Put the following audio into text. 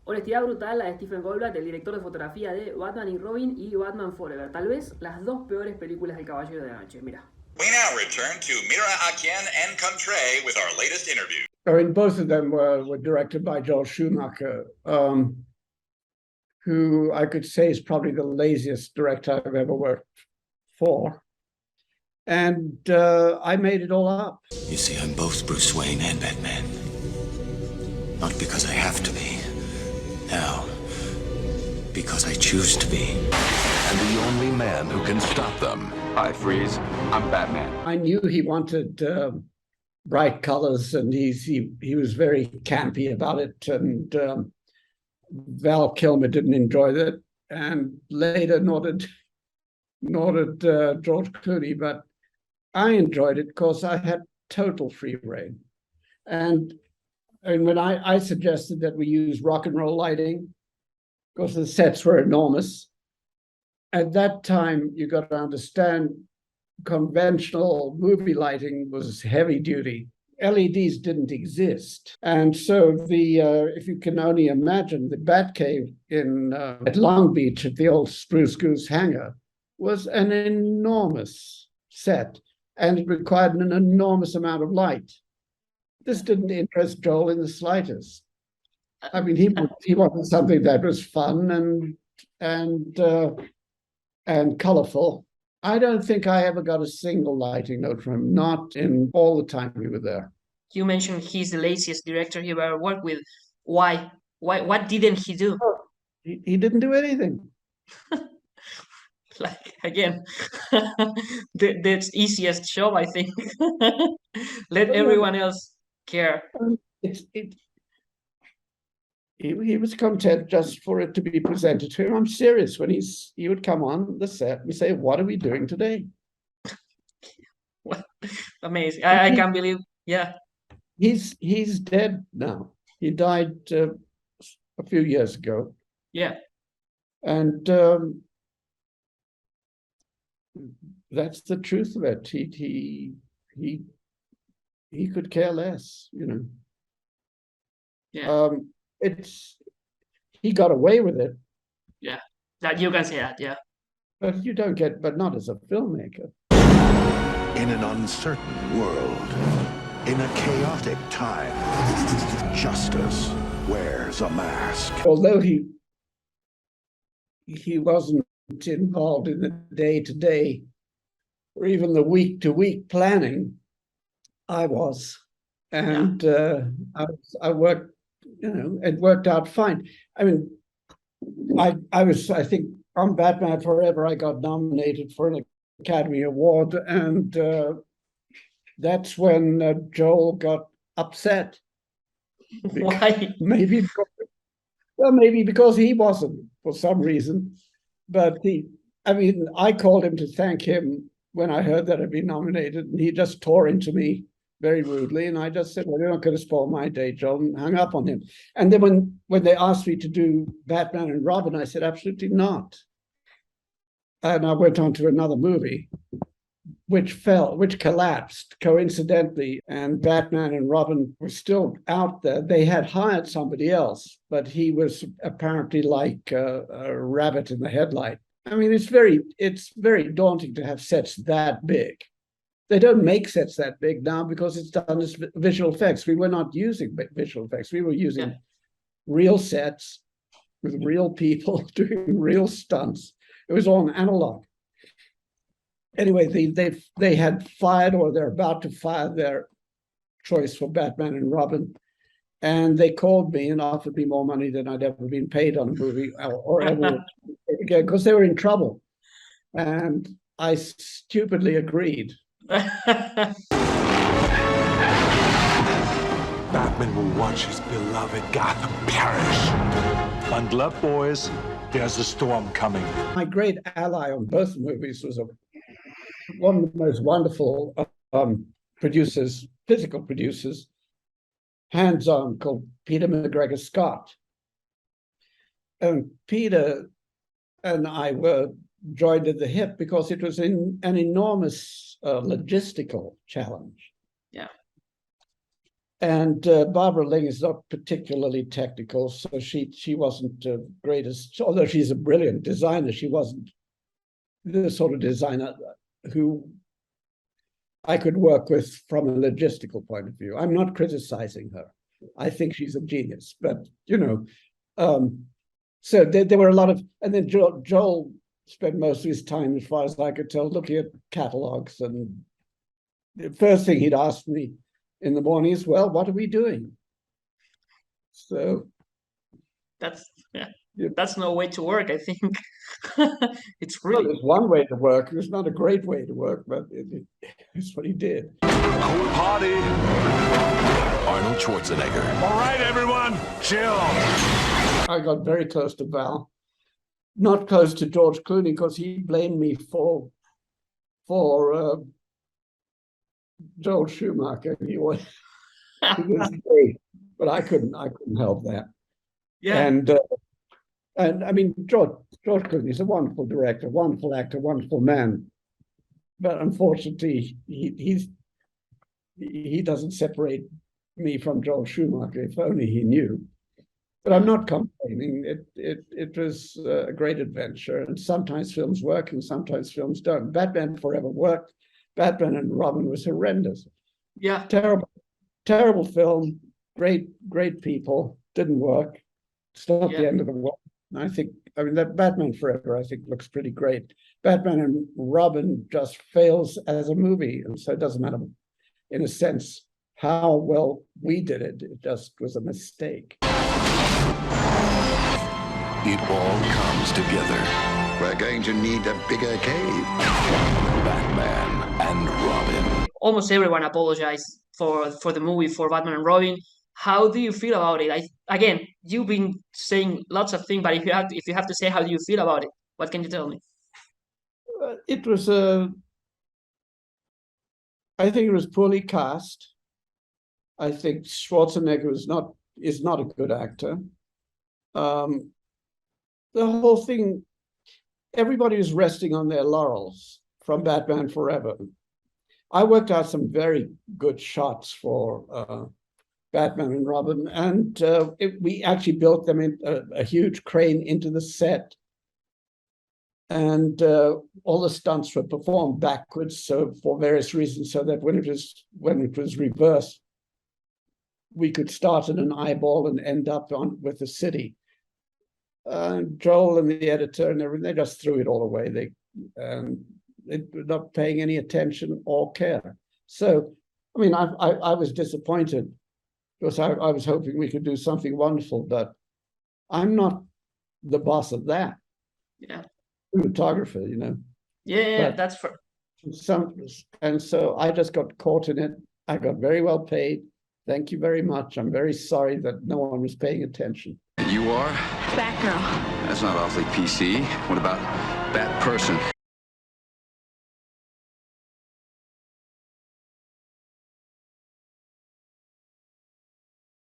Honestidad brutal, la de Stephen Goldblatt, el director de fotografía de Batman y Robin y Batman Forever. Tal vez las dos peores películas del Caballero de la Noche. Mira. We now return to Mira Akien and Contre with our latest interview. I mean, both of them were directed by Joel Schumacher, who I could say is probably the laziest director I've ever worked for. And I made it all up. You see, I'm both Bruce Wayne and Batman. Not because I have to be. Now, because I choose to be. And the only man who can stop them. Hi, Freeze. I'm Batman. I knew he wanted bright colors, and he was very campy about it. And Val Kilmer didn't enjoy that, and later nor did George Clooney. But I enjoyed it because I had total free reign. And when I suggested that we use rock and roll lighting, because the sets were enormous, at that time, you got to understand, conventional movie lighting was heavy duty. LEDs didn't exist. And so if you can only imagine, the Batcave at Long Beach at the old Spruce Goose hangar was an enormous set, and it required an enormous amount of light. This didn't interest Joel in the slightest. I mean, he wanted something that was fun and colorful. I don't think I ever got a single lighting note from him, not in all the time we were there. You mentioned he's the laziest director you ever worked with. Why? What didn't he do? He didn't do anything. Like, again, the easiest job, I think. Let everyone else care. He was content just for it to be presented to him. I'm serious. When he would come on the set and say, "What are we doing today?" Well, amazing. I can't believe. Yeah. He's dead now. He died a few years ago. Yeah. And that's the truth of it. He could care less, you know. Yeah. He got away with it. Yeah. That you can say that, yeah. But but not as a filmmaker. In an uncertain world, in a chaotic time, justice wears a mask. Although he wasn't involved in the day-to-day or even the week-to-week planning, I was. And I worked, you know, it worked out fine. I mean, I think on Batman Forever, I got nominated for an Academy Award, and that's when Joel got upset. Why? Maybe because he wasn't, for some reason. But I called him to thank him when I heard that I'd been nominated, and he just tore into me very rudely, and I just said, "Well, you're not going to spoil my day, Joel," and hung up on him. And then when they asked me to do Batman and Robin, I said, "Absolutely not." And I went on to another movie, which collapsed coincidentally, and Batman and Robin were still out there. They had hired somebody else, but he was apparently like a rabbit in the headlight. I mean, it's very daunting to have sets that big. They don't make sets that big now because it's done as visual effects. We were not using visual effects. We were using real sets with real people doing real stunts. It was all analog. Anyway, they had fired, or they're about to fire, their choice for Batman and Robin, and they called me and offered me more money than I'd ever been paid on a movie or ever again, because they were in trouble, and I stupidly agreed. Batman will watch his beloved Gotham perish. Bundle up, boys. There's a storm coming. My great ally on both movies was one of the most wonderful producers, physical producers, hands-on, called Peter McGregor Scott. And Peter and I were joined at the hip because it was an enormous logistical challenge. Yeah. And Barbara Ling is not particularly technical, so she wasn't the greatest, although she's a brilliant designer, she wasn't the sort of designer who I could work with from a logistical point of view. I'm not criticizing her. I think she's a genius, but so there were a lot of, and then Joel spent most of his time, as far as I could tell, looking at catalogs. And the first thing he'd ask me in the morning is, well, what are we doing? So that's no way to work, I think. It's well, really there's one way to work. It's not a great way to work, but it's what he did. Cool party. Arnold Schwarzenegger. All right, everyone, chill. I got very close to Val, not close to George Clooney, because he blamed me for Joel Schumacher. He was great, but I couldn't help that. yeah. And I mean, George Clooney is a wonderful director, wonderful actor, wonderful man, but unfortunately, he doesn't separate me from Joel Schumacher. If only he knew. But I'm not complaining. It was a great adventure, and sometimes films work and sometimes films don't. Batman Forever worked. Batman and Robin was horrendous. Yeah. Terrible film. Great people. Didn't work. It's not the end of the world. I mean, that Batman Forever, I think, looks pretty great. Batman and Robin just fails as a movie, and so it doesn't matter, in a sense, how well we did it. It just was a mistake. It all comes together. We're going to need a bigger cave. Batman and Robin. Almost everyone apologized for the movie, for Batman and Robin. How do you feel about it? Again, you've been saying lots of things, but if you have to say how do you feel about it, what can you tell me? It was I think it was poorly cast. I think Schwarzenegger is not a good actor. The whole thing, everybody was resting on their laurels from Batman Forever. I worked out some very good shots for Batman and Robin, and we actually built them in a huge crane into the set, and all the stunts were performed backwards, so for various reasons, so that when it was reversed, we could start at an eyeball and end up with the city. Joel and the editor and everything, they just threw it all away. They were not paying any attention or care. So, I mean, I was disappointed, because I was hoping we could do something wonderful, but I'm not the boss of that. Yeah. Photographer, Yeah, But that's for and so I just got caught in it. I got very well paid. Thank you very much. I'm very sorry that no one was paying attention. You are? Batgirl. That's not awfully PC. What about Bat Person?